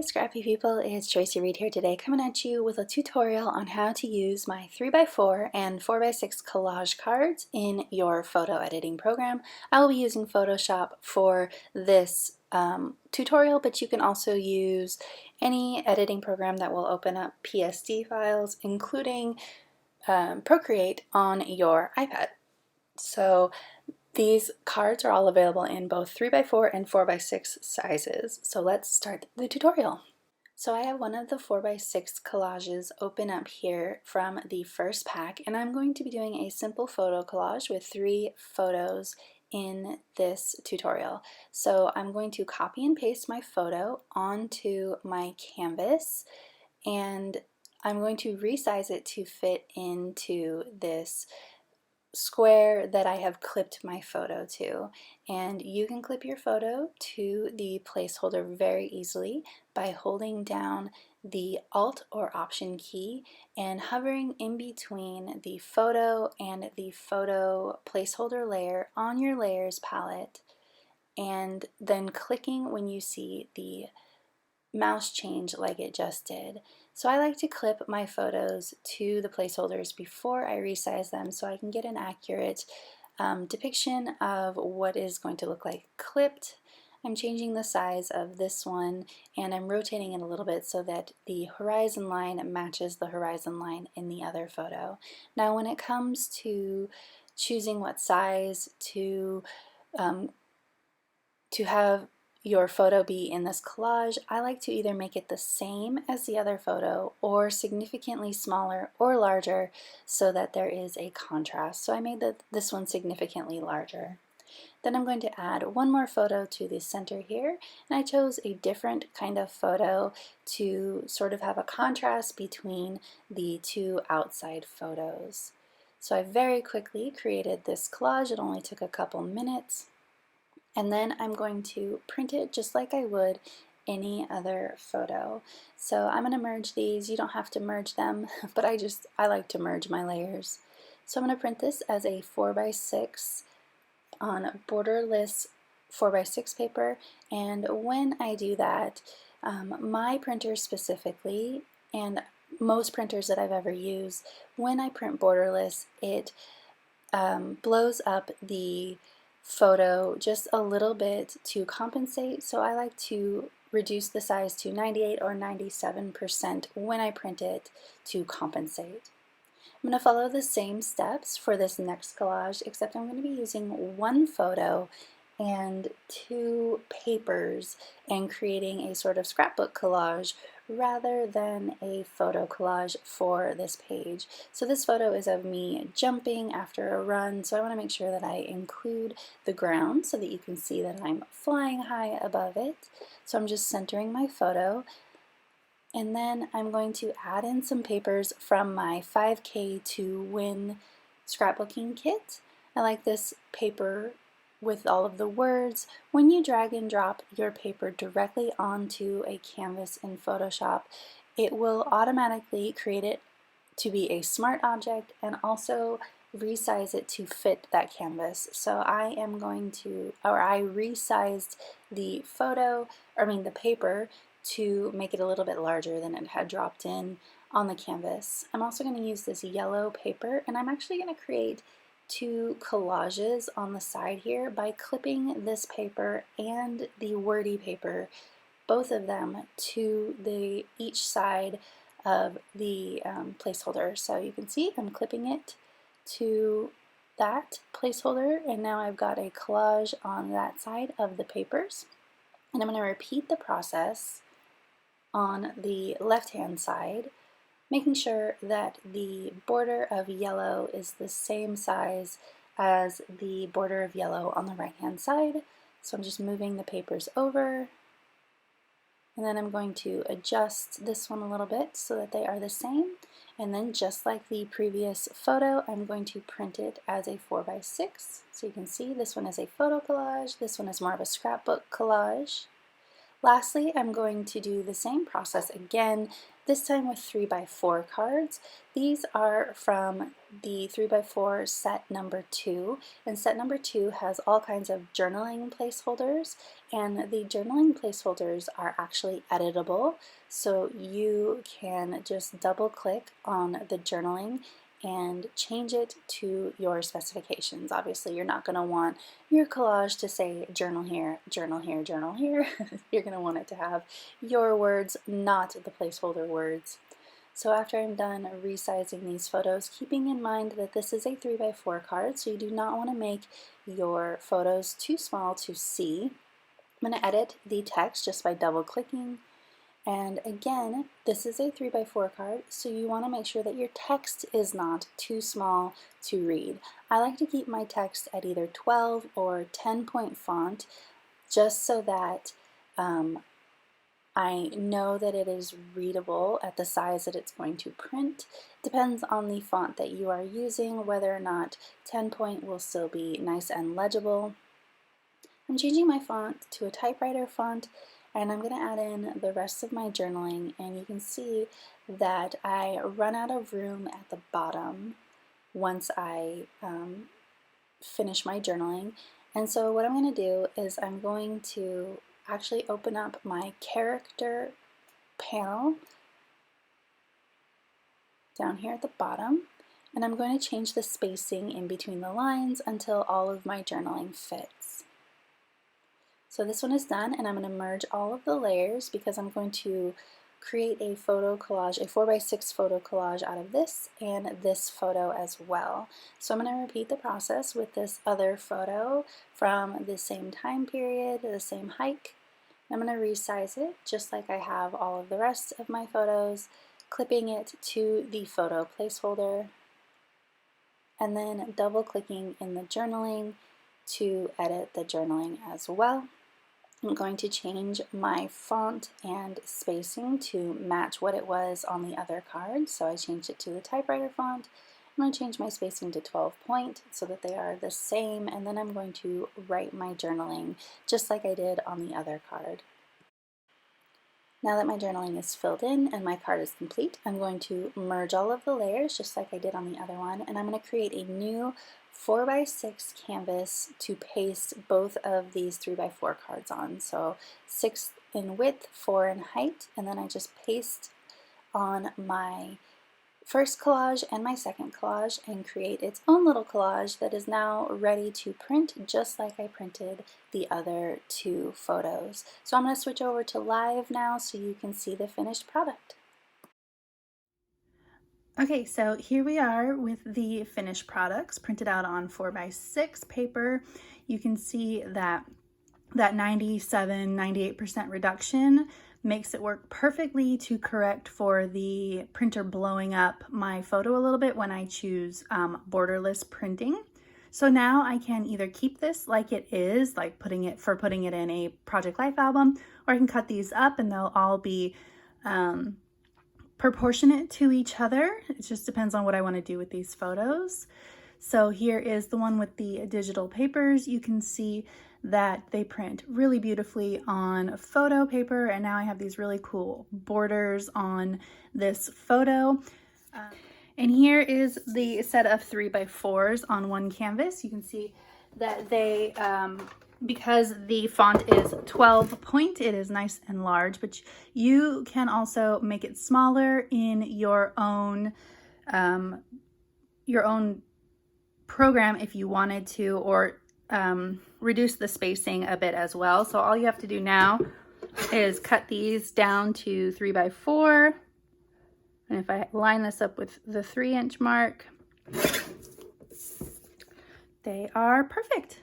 scrappy people, it's Tracy Reed here today, coming at you with a tutorial on how to use my 3x4 and 4x6 collage cards in your photo editing program. I will be using Photoshop for this tutorial, but you can also use any editing program that will open up PSD files, including Procreate on your iPad. So these cards are all available in both 3x4 and 4x6 sizes. So let's start the tutorial. So I have one of the 4x6 collages open up here from the first pack, and I'm going to be doing a simple photo collage with 3 photos in this tutorial. So I'm going to copy and paste my photo onto my canvas, and I'm going to resize it to fit into this square that I have clipped my photo to. And you can clip your photo to the placeholder very easily by holding down the Alt or Option key and hovering in between the photo and the photo placeholder layer on your layers palette, and then clicking when you see the mouse change like it just did. So I like to clip my photos to the placeholders before I resize them so I can get an accurate depiction of what is going to look like clipped. I'm changing the size of this one and I'm rotating it a little bit so that the horizon line matches the horizon line in the other photo. Now when it comes to choosing what size to have your photo be in this collage, I like to either make it the same as the other photo or significantly smaller or larger so that there is a contrast. So I made this one significantly larger. Then I'm going to add one more photo to the center here, and I chose a different kind of photo to sort of have a contrast between the two outside photos. So I very quickly created this collage. It only took a couple minutes. And then I'm going to print it just like I would any other photo. So I'm going to merge these. You don't have to merge them, but I like to merge my layers. So I'm going to print this as a 4x6 on borderless 4x6 paper, and when I do that, my printer specifically, and most printers that I've ever used, when I print borderless, it blows up the photo just a little bit to compensate. So I like to reduce the size to 98 or 97% when I print it to compensate. I'm going to follow the same steps for this next collage, except I'm going to be using one photo and 2 papers and creating a sort of scrapbook collage rather than a photo collage for this page. So this photo is of me jumping after a run, so I want to make sure that I include the ground so that you can see that I'm flying high above it. So I'm just centering my photo. And then I'm going to add in some papers from my 5K to Win scrapbooking kit. I like this paper with all of the words. When you drag and drop your paper directly onto a canvas in Photoshop, it will automatically create it to be a smart object and also resize it to fit that canvas. So I resized the the paper to make it a little bit larger than it had dropped in on the canvas. I'm also going to use this yellow paper, and I'm actually going to create 2 collages on the side here by clipping this paper and the wordy paper, both of them, to each side of the placeholder. So you can see I'm clipping it to that placeholder, and now I've got a collage on that side of the papers. And I'm going to repeat the process on the left-hand side, making sure that the border of yellow is the same size as the border of yellow on the right-hand side. So I'm just moving the papers over, and then I'm going to adjust this one a little bit so that they are the same. And then just like the previous photo, I'm going to print it as a 4x6. So you can see this one is a photo collage, this one is more of a scrapbook collage. Lastly, I'm going to do the same process again this time with 3x4 cards. These are from the 3x4 set number 2, and set number 2 has all kinds of journaling placeholders, and the journaling placeholders are actually editable, so you can just double click on the journaling and change it to your specifications. Obviously, you're not going to want your collage to say journal here, journal here, journal here. You're going to want it to have your words, not the placeholder words. So after I'm done resizing these photos, keeping in mind that this is a 3x4 card, so you do not want to make your photos too small to see, I'm going to edit the text just by double clicking. And again, this is a 3x4 card, so you want to make sure that your text is not too small to read. I like to keep my text at either 12 or 10-point font, just so that I know that it is readable at the size that it's going to print. Depends on the font that you are using, whether or not 10-point will still be nice and legible. I'm changing my font to a typewriter font, and I'm going to add in the rest of my journaling, and you can see that I run out of room at the bottom once I finish my journaling. And so what I'm going to do is I'm going to actually open up my character panel down here at the bottom, and I'm going to change the spacing in between the lines until all of my journaling fits. So this one is done, and I'm going to merge all of the layers because I'm going to create a photo collage, a 4x6 photo collage out of this and this photo as well. So I'm going to repeat the process with this other photo from the same time period, the same hike. I'm going to resize it just like I have all of the rest of my photos, clipping it to the photo placeholder, and then double clicking in the journaling to edit the journaling as well. I'm going to change my font and spacing to match what it was on the other card. So I changed it to the typewriter font. I'm going to change my spacing to 12-point so that they are the same, and then I'm going to write my journaling just like I did on the other card. Now that my journaling is filled in and my card is complete, I'm going to merge all of the layers just like I did on the other one, and I'm going to create a new 4x6 canvas to paste both of these 3x4 cards on. So 6 in width, 4 in height, and then I just paste on my first collage and my second collage and create its own little collage that is now ready to print just like I printed the other two photos. So I'm going to switch over to live now so you can see the finished product. Okay, so here we are with the finished products printed out on 4x6 paper. You can see that 97-98% reduction makes it work perfectly to correct for the printer blowing up my photo a little bit when I choose borderless printing. So now I can either keep this like it is, like putting it in a Project Life album, or I can cut these up and they'll all be proportionate to each other. It just depends on what I want to do with these photos. So here is the one with the digital papers. You can see that they print really beautifully on photo paper, and now I have these really cool borders on this photo. And here is the set of 3x4s on one canvas. You can see that they, because the font is 12-point, it is nice and large, but you can also make it smaller in your own program if you wanted to, or reduce the spacing a bit as well. So all you have to do now is cut these down to 3x4. And if I line this up with the 3-inch mark, they are perfect.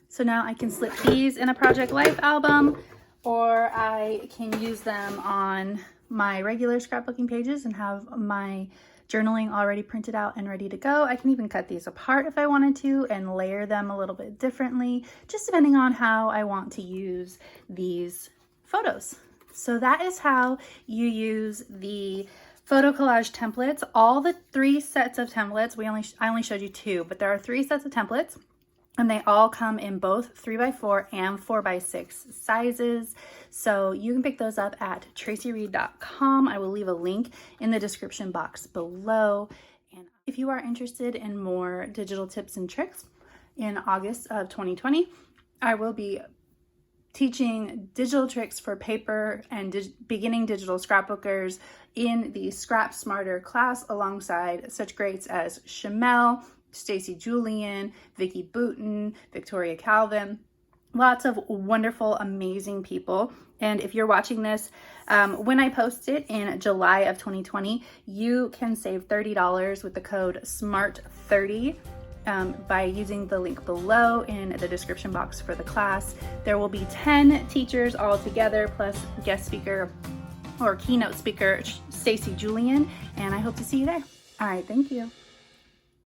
So now I can slip these in a Project Life album, or I can use them on my regular scrapbooking pages and have my journaling already printed out and ready to go. I can even cut these apart if I wanted to and layer them a little bit differently, just depending on how I want to use these photos. So that is how you use the photo collage templates. All the 3 sets of templates, I only showed you 2, but there are 3 sets of templates. And they all come in both 3x4 and 4x6 sizes. So you can pick those up at tracireed.com. I will leave a link in the description box below. And if you are interested in more digital tips and tricks, in August of 2020, I will be teaching digital tricks for paper and beginning digital scrapbookers in the Scrap Smarter class alongside such greats as Shamel, Stacy Julian, Vicky Booten, Victoria Calvin, lots of wonderful, amazing people. And if you're watching this, when I post it in July of 2020, you can save $30 with the code SMART30 by using the link below in the description box for the class. There will be 10 teachers all together, plus guest speaker or keynote speaker Stacy Julian, and I hope to see you there. All right, thank you.